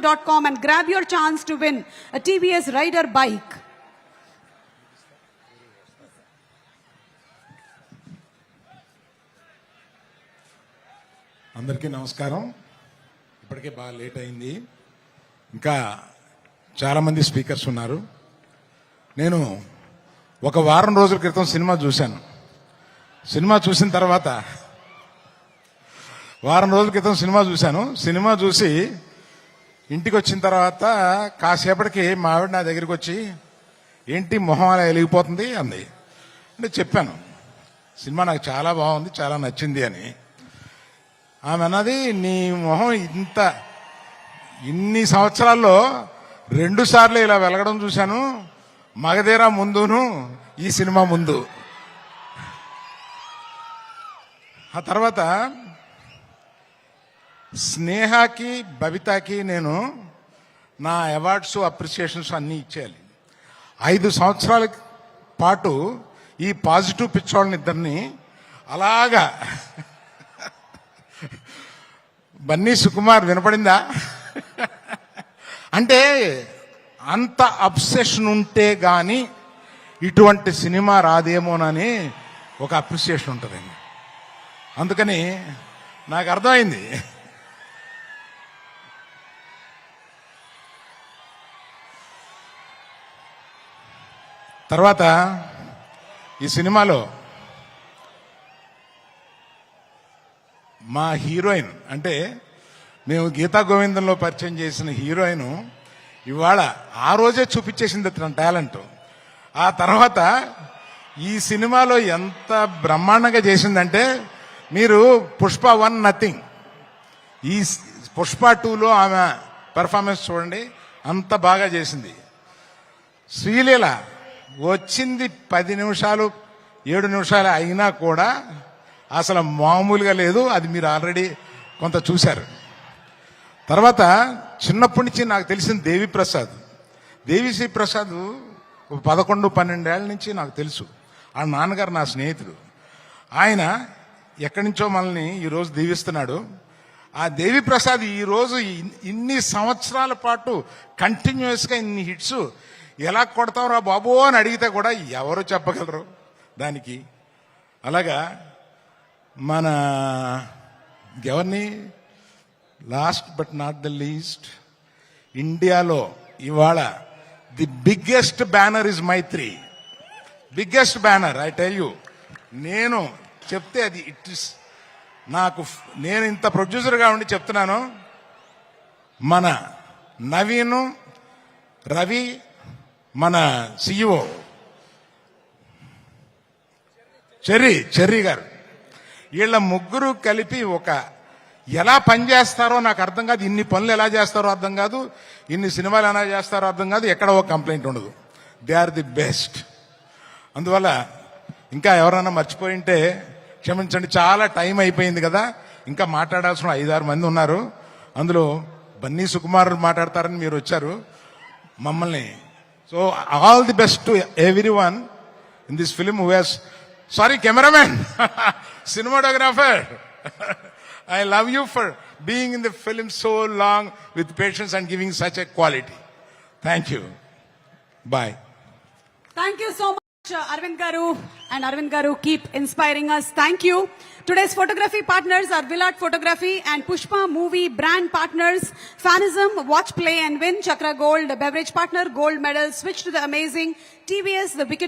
.com and grab your chance to win a TVS Rider bike. అందరికీ నమస్కారం. ఇప్పటికే బాగా లేట్ అయింది. ఇంకా చాలామంది స్పీకర్స్ ఉన్నారు. నేను ఒక వారం రోజుల క్రితం సినిమా చూశాను. సినిమా చూసిన తర్వాత సినిమా చూసి ఇంటికి వచ్చిన తర్వాత కాసేపటికి మా ఆవిడ నా దగ్గరికి వచ్చి, ఏంటి మొహం అలా వెలిగిపోతుంది అంది. అంటే చెప్పాను, సినిమా నాకు చాలా బాగుంది, చాలా నచ్చింది అని. ఆమె అన్నది, నీ మొహం ఇన్ని సంవత్సరాల్లో 2 సార్లు ఇలా వెలగడం చూశాను, మగధీర ముందును ఈ సినిమా ముందు. ఆ తర్వాత స్నేహకి బబితాకి నేను నా అవార్డ్స్ అప్రిసియేషన్స్ అన్నీ ఇచ్చేయాలి. 5 సంవత్సరాల పాటు ఈ పాజిటివ్ పిచ్చోళ్ళని ఇద్దరిని అలాగా బన్నీ సుకుమార్ వినపడిందా అంటే అంత అబ్సెషన్ ఉంటే గాని ఇటువంటి సినిమా రాదేమోనని ఒక అప్రిసియేషన్ ఉంటుందండి. అందుకని నాకు అర్థమైంది. తర్వాత ఈ సినిమాలో మా హీరోయిన్, అంటే మేము గీతా గోవిందంలో పరిచయం చేసిన హీరోయిన్ ఇవాళ ఆ రోజే చూపించేసింది తన టాలెంట్. ఆ తర్వాత ఈ సినిమాలో ఎంత బ్రహ్మాండంగా చేసిందంటే, మీరు పుష్ప 1 నథింగ్, ఈ పుష్ప 2లో ఆమె పెర్ఫార్మెన్స్ చూడండి, అంత బాగా చేసింది. శ్రీలీల వచ్చింది 10 నిమిషాలు 7 నిమిషాలు అయినా కూడా అసలు మామూలుగా లేదు. అది మీరు ఆల్రెడీ కొంత చూశారు. తర్వాత చిన్నప్పటి నుంచి నాకు తెలిసిన దేవిశ్రీ ప్రసాద్ 11-12 ఏళ్ల నుంచి నాకు తెలుసు. ఆ నాన్నగారు నా స్నేహితుడు. ఆయన ఎక్కడి నుంచో మనల్ని ఈరోజు దీవిస్తున్నాడు. ఆ దేవి ప్రసాద్ ఈరోజు ఇన్ని సంవత్సరాల పాటు కంటిన్యూస్గా ఇన్ని హిట్స్ ఎలా కొడతావురా బాబు అని అడిగితే కూడా ఎవరు చెప్పగలరు దానికి. అలాగా మన ఎవరిని, లాస్ట్ బట్ నాట్ ద లీస్ట్, ఇండియాలో ఇవాళ the biggest banner is Mythri. Biggest banner, I tell you. నేను చెప్తే అది ఇట్ ఇస్ నాకు, నేను ఇంత ప్రొడ్యూసర్గా ఉండి చెప్తున్నాను. మన నవీను, రవి, మన సిఇఓ చెర్రీ గారు, వీళ్ళ ముగ్గురు కలిపి ఎలా పనిచేస్తారో నాకు అర్థం కాదు. ఇన్ని పనులు ఎలా చేస్తారో అర్థం కాదు, ఇన్ని సినిమాలు ఎలా చేస్తారో అర్థం కాదు, ఎక్కడ ఒక కంప్లైంట్ ఉండదు. They are the best. అందువల్ల ఇంకా ఎవరైనా మర్చిపోయింటే క్షమించండి. చాలా టైం అయిపోయింది కదా, ఇంకా మాట్లాడాల్సిన 5-6 మంది ఉన్నారు. అందులో బన్నీ సుకుమార్ మాట్లాడతారని మీరు వచ్చారు మమ్మల్ని. So all the best to everyone in this film who has, sorry cameraman, cinematographer, I love you for being in the film so long with patience and giving such a quality. Thank you. Bye. Thank you so much, Arvind Garu. And Arvind Garu, keep inspiring us. Thank you. Today's photography partners are Virat Photography and Pushpa Movie brand partners. Fanism, watch, play and win. Chakra Gold, beverage partner, gold medal. Switch to the amazing TVS, the Wicked